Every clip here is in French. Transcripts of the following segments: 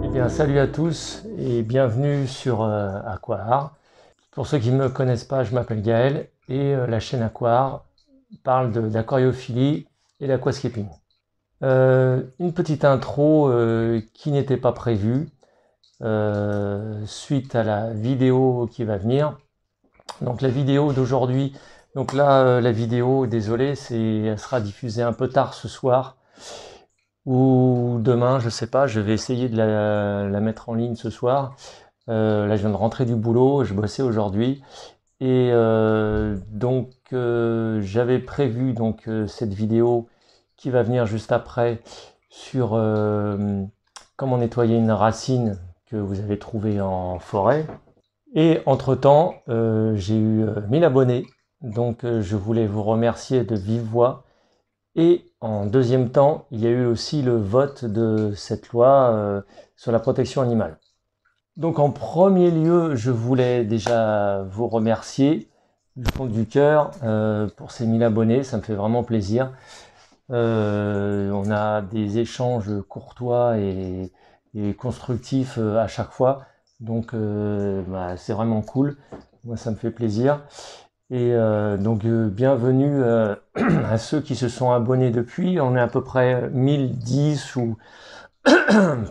Eh bien, salut à tous et bienvenue sur Aquar. Pour ceux qui ne me connaissent pas, je m'appelle Gaël et la chaîne Aquar parle d'aquariophilie et d'aquascaping. Une petite intro qui n'était pas prévue suite à la vidéo qui va venir. Donc la vidéo d'aujourd'hui, donc là la vidéo, désolé, elle sera diffusée un peu tard ce soir ou demain, je sais pas, je vais essayer de la mettre en ligne ce soir. Là je viens de rentrer du boulot, je bossais aujourd'hui et donc j'avais prévu cette vidéo qui va venir juste après sur comment nettoyer une racine que vous avez trouvée en forêt. Et entre-temps, j'ai eu 1000 abonnés, donc je voulais vous remercier de vive voix. Et en deuxième temps, il y a eu aussi le vote de cette loi sur la protection animale. Donc en premier lieu, je voulais déjà vous remercier du fond du cœur pour ces 1000 abonnés, ça me fait vraiment plaisir. On a des échanges courtois et constructifs à chaque fois, donc c'est vraiment cool, moi ça me fait plaisir. Et bienvenue à ceux qui se sont abonnés depuis. On est à peu près 1010 ou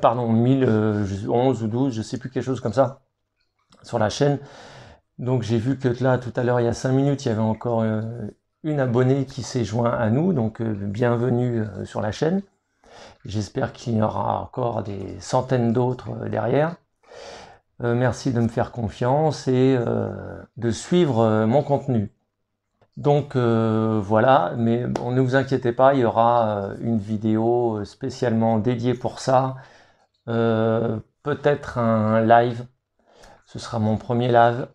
pardon 1011 ou 12, je sais plus, quelque chose comme ça sur la chaîne. Donc j'ai vu que là tout à l'heure, il y a 5 minutes, il y avait encore une abonnée qui s'est joint à nous, donc bienvenue sur la chaîne. J'espère qu'il y aura encore des centaines d'autres derrière. Merci de me faire confiance et de suivre mon contenu. Donc voilà, mais bon, ne vous inquiétez pas, il y aura une vidéo spécialement dédiée pour ça. Peut-être un live. Ce sera mon premier live.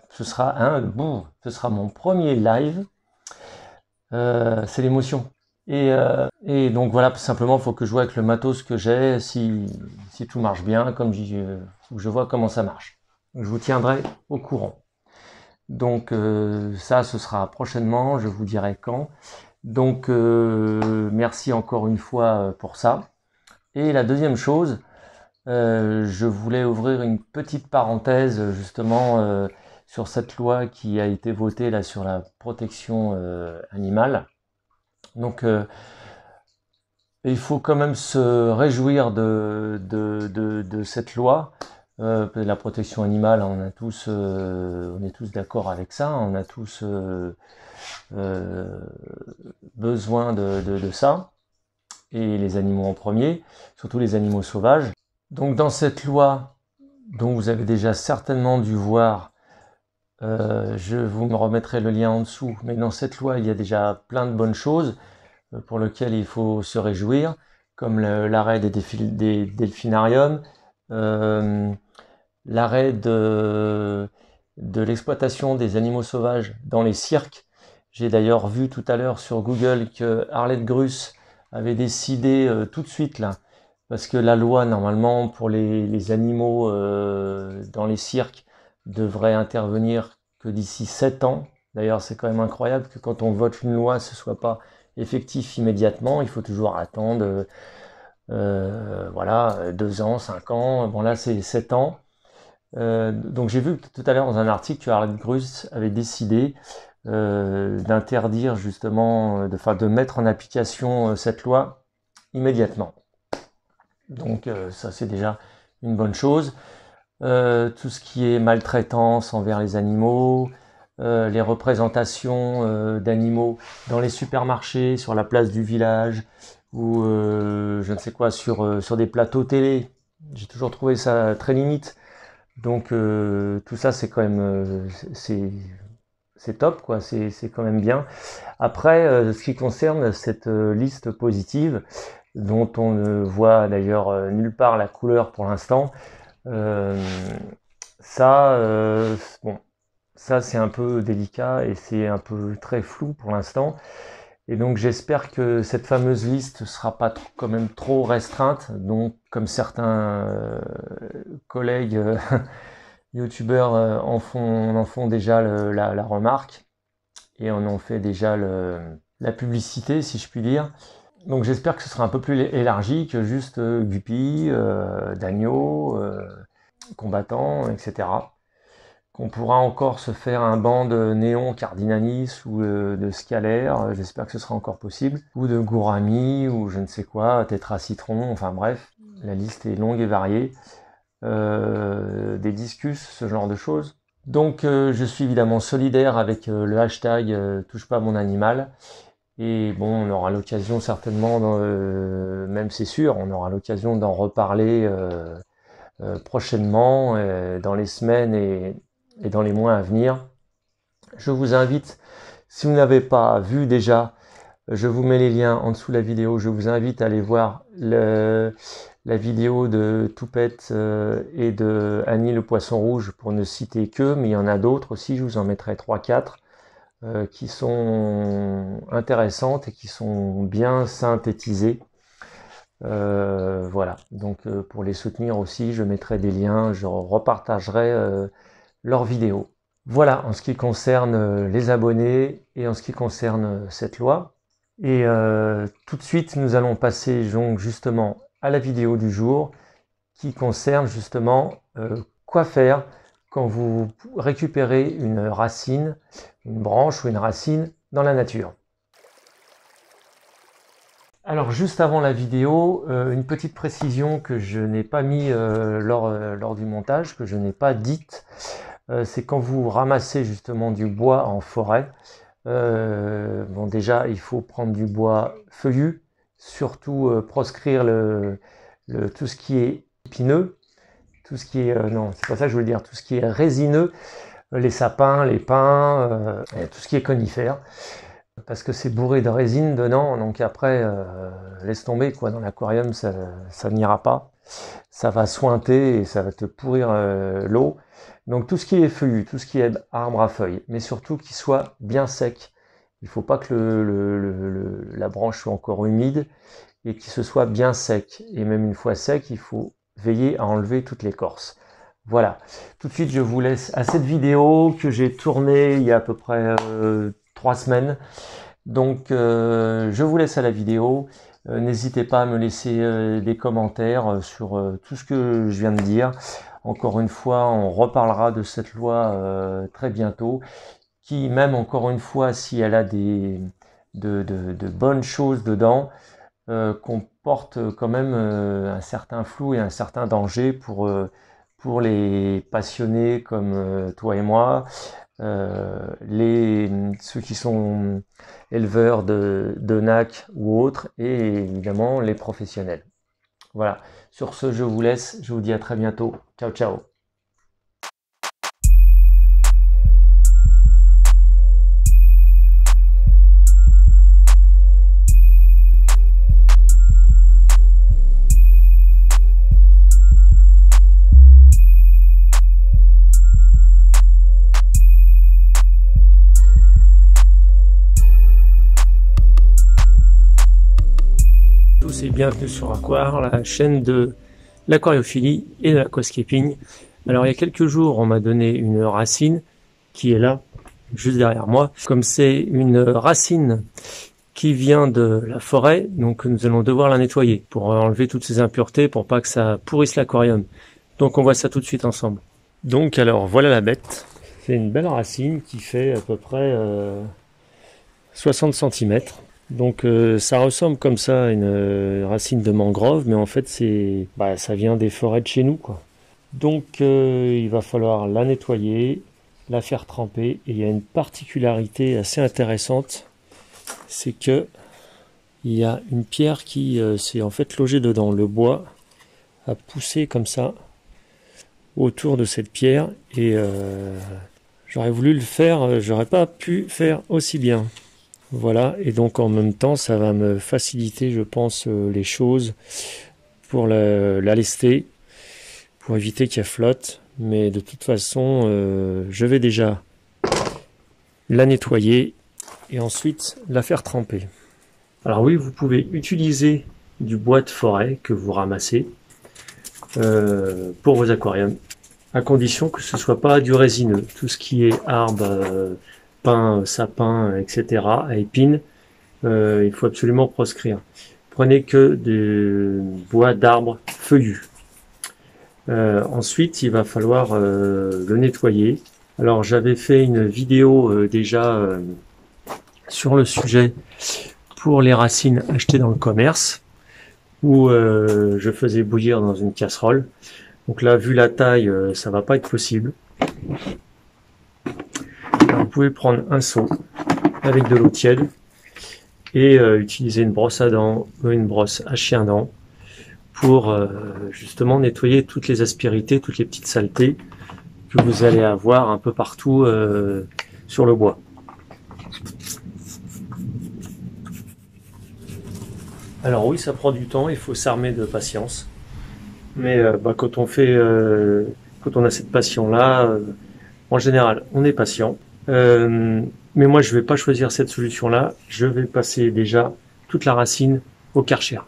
Ce sera mon premier live. C'est l'émotion. Et donc voilà, simplement, il faut que je vois avec le matos que j'ai, si tout marche bien, faut que je vois comment ça marche. Je vous tiendrai au courant. Donc ça, ce sera prochainement, je vous dirai quand. Donc merci encore une fois pour ça. Et la deuxième chose, je voulais ouvrir une petite parenthèse justement sur cette loi qui a été votée là sur la protection animale. Donc il faut quand même se réjouir de cette loi. La protection animale, on est tous d'accord avec ça, on a tous besoin de ça, et les animaux en premier, surtout les animaux sauvages. Donc dans cette loi, dont vous avez déjà certainement dû voir, je vous me remettrai le lien en dessous, mais dans cette loi, il y a déjà plein de bonnes choses pour lesquelles il faut se réjouir, comme l'arrêt des delphinariums, l'arrêt de l'exploitation des animaux sauvages dans les cirques. J'ai d'ailleurs vu tout à l'heure sur Google que Arlette Gruss avait décidé tout de suite là, parce que la loi normalement pour les animaux dans les cirques devrait intervenir que d'ici 7 ans. D'ailleurs, c'est quand même incroyable que quand on vote une loi, ce soit pas effectif immédiatement. Il faut toujours attendre voilà, 2 ans, 5 ans. Bon là, c'est 7 ans. Donc j'ai vu tout à l'heure dans un article que Arlette Gruss avait décidé d'interdire justement, de mettre en application cette loi immédiatement. Donc ça, c'est déjà une bonne chose. Tout ce qui est maltraitance envers les animaux, les représentations d'animaux dans les supermarchés, sur la place du village, ou je ne sais quoi, sur des plateaux télé. J'ai toujours trouvé ça très limite. Donc tout ça, c'est quand même c'est top, quoi, c'est quand même bien. Après, ce qui concerne cette liste positive, dont on ne voit d'ailleurs nulle part la couleur pour l'instant, euh, ça, bon, ça c'est un peu délicat et c'est un peu très flou pour l'instant. Et donc j'espère que cette fameuse liste sera pas quand même trop restreinte, donc comme certains collègues youtubeurs en font déjà la remarque et en ont fait déjà la publicité, si je puis dire. Donc j'espère que ce sera un peu plus élargi que juste guppies, d'agneaux, combattants, etc. Qu'on pourra encore se faire un banc de néon cardinalis ou de scalaire, j'espère que ce sera encore possible, ou de gourami, ou je ne sais quoi, tétra-citron, enfin bref, la liste est longue et variée, des discus, ce genre de choses. Donc je suis évidemment solidaire avec le hashtag touche pas à mon animal, et bon, on aura l'occasion certainement, même c'est sûr, on aura l'occasion d'en reparler prochainement, dans les semaines et dans les mois à venir. Je vous invite, si vous n'avez pas vu déjà, je vous mets les liens en dessous de la vidéo, je vous invite à aller voir la vidéo de Toupette et de Annie le Poisson Rouge, pour ne citer que, mais il y en a d'autres aussi, je vous en mettrai 3-4, qui sont intéressantes et qui sont bien synthétisées. Voilà, donc pour les soutenir aussi, je mettrai des liens, je repartagerai leurs vidéos. Voilà en ce qui concerne les abonnés et en ce qui concerne cette loi. Et tout de suite, nous allons passer donc justement à la vidéo du jour qui concerne justement quoi faire quand vous récupérez une racine, une branche ou une racine dans la nature. Alors juste avant la vidéo, une petite précision que je n'ai pas mis lors du montage, que je n'ai pas dite, c'est quand vous ramassez justement du bois en forêt, bon déjà il faut prendre du bois feuillu, surtout proscrire tout ce qui est épineux, tout ce qui est, non c'est pas ça que je veux dire, tout ce qui est résineux, les sapins, les pins, tout ce qui est conifère. Parce que c'est bourré de résine dedans, donc après, laisse tomber, quoi. Dans l'aquarium, ça n'ira pas. Ça va sointer et ça va te pourrir l'eau. Donc tout ce qui est feuillu, tout ce qui est arbre à feuilles, mais surtout qu'il soit bien sec. Il ne faut pas que la branche soit encore humide et qu'il se soit bien sec. Et même une fois sec, il faut veiller à enlever toute l'écorce. Voilà. Tout de suite, je vous laisse à cette vidéo que j'ai tournée il y a à peu près 3 semaines. Donc je vous laisse à la vidéo. N'hésitez pas à me laisser des commentaires sur tout ce que je viens de dire. Encore une fois, on reparlera de cette loi très bientôt, qui même encore une fois, si elle a de bonnes choses dedans, comporte quand même un certain flou et un certain danger pour les passionnés comme toi et moi. Ceux qui sont éleveurs de NAC ou autres, et évidemment les professionnels. Voilà, sur ce je vous laisse, je vous dis à très bientôt, ciao ciao. Tous et bienvenue sur Aquar, la chaîne de l'aquariophilie et de l'aquascaping. Alors il y a quelques jours, on m'a donné une racine qui est là, juste derrière moi. Comme c'est une racine qui vient de la forêt, donc nous allons devoir la nettoyer pour enlever toutes ces impuretés, pour pas que ça pourrisse l'aquarium. Donc on voit ça tout de suite ensemble. Donc alors voilà la bête. C'est une belle racine qui fait à peu près 60 cm. Donc ça ressemble comme ça à une racine de mangrove, mais en fait ça vient des forêts de chez nous, quoi. Donc il va falloir la nettoyer, la faire tremper, et il y a une particularité assez intéressante, c'est que il y a une pierre qui s'est en fait logée dedans. Le bois a poussé comme ça autour de cette pierre, et j'aurais voulu le faire, j'aurais pas pu faire aussi bien. Voilà, et donc en même temps, ça va me faciliter, je pense, les choses pour la lester, pour éviter qu'elle flotte. Mais de toute façon, je vais déjà la nettoyer et ensuite la faire tremper. Alors oui, vous pouvez utiliser du bois de forêt que vous ramassez pour vos aquariums, à condition que ce soit pas du résineux. Tout ce qui est arbre, pin, sapin, etc., à épines, il faut absolument proscrire. Prenez que des bois d'arbres feuillus. Ensuite, il va falloir le nettoyer. Alors, j'avais fait une vidéo déjà sur le sujet pour les racines achetées dans le commerce, où je faisais bouillir dans une casserole. Donc là, vu la taille, ça va pas être possible. Alors, vous pouvez prendre un seau avec de l'eau tiède et utiliser une brosse à dents ou une brosse à chien-dent pour justement nettoyer toutes les aspérités, toutes les petites saletés que vous allez avoir un peu partout sur le bois. Alors oui, ça prend du temps, il faut s'armer de patience. Mais quand on a cette passion-là, en général, on est patient. Mais moi, je vais pas choisir cette solution-là. Je vais passer déjà toute la racine au Karcher.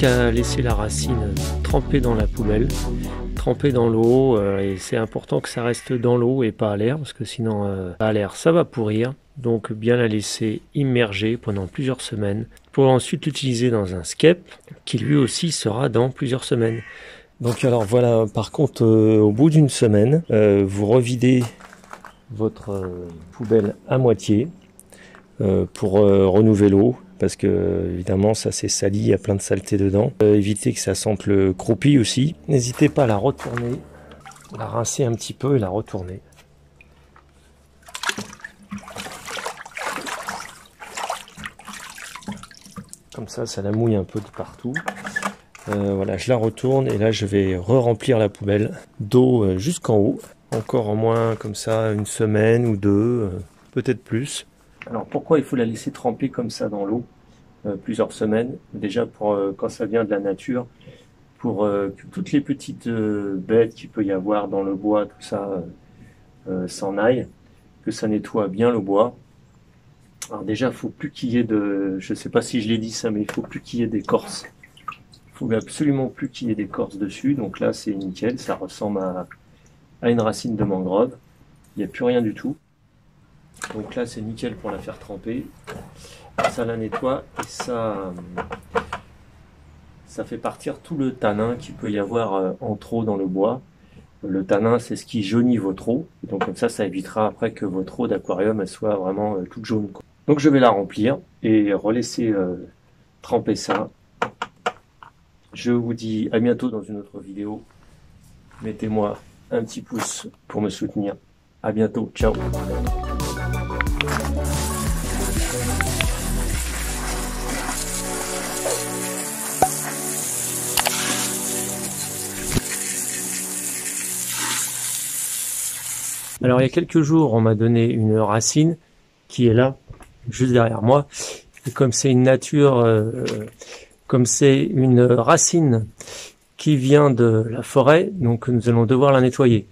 À laisser la racine tremper dans la poubelle, tremper dans l'eau, et c'est important que ça reste dans l'eau et pas à l'air, parce que sinon à l'air ça va pourrir. Donc bien la laisser immerger pendant plusieurs semaines pour ensuite l'utiliser dans un skep qui lui aussi sera dans plusieurs semaines. Donc alors voilà, par contre au bout d'une semaine, vous revidez votre poubelle à moitié pour renouveler l'eau. Parce que évidemment ça s'est sali, il y a plein de saleté dedans. Évitez que ça sente le croupi aussi. N'hésitez pas à la retourner, la rincer un petit peu et la retourner. Comme ça la mouille un peu de partout. Voilà, je la retourne et là je vais re-remplir la poubelle d'eau jusqu'en haut. Encore en moins comme ça une semaine ou deux, peut-être plus. Alors pourquoi il faut la laisser tremper comme ça dans l'eau plusieurs semaines? Déjà pour quand ça vient de la nature, pour que toutes les petites bêtes qu'il peut y avoir dans le bois, tout ça s'en aille, que ça nettoie bien le bois. Alors déjà, il faut plus qu'il y ait de, je sais pas si je l'ai dit ça, mais il faut plus qu'il y ait d'écorce. Il faut absolument plus qu'il y ait d'écorce dessus. Donc là, c'est nickel, ça ressemble à une racine de mangrove. Il n'y a plus rien du tout. Donc là, c'est nickel pour la faire tremper. Ça la nettoie et ça fait partir tout le tanin qu'il peut y avoir en trop dans le bois. Le tanin, c'est ce qui jaunit votre eau. Donc comme ça évitera après que votre eau d'aquarium elle soit vraiment toute jaune. Donc je vais la remplir et relaisser tremper ça. Je vous dis à bientôt dans une autre vidéo. Mettez-moi un petit pouce pour me soutenir. À bientôt. Ciao. Alors il y a quelques jours, on m'a donné une racine qui est là, juste derrière moi. Et comme c'est une nature, comme c'est une racine qui vient de la forêt, donc nous allons devoir la nettoyer.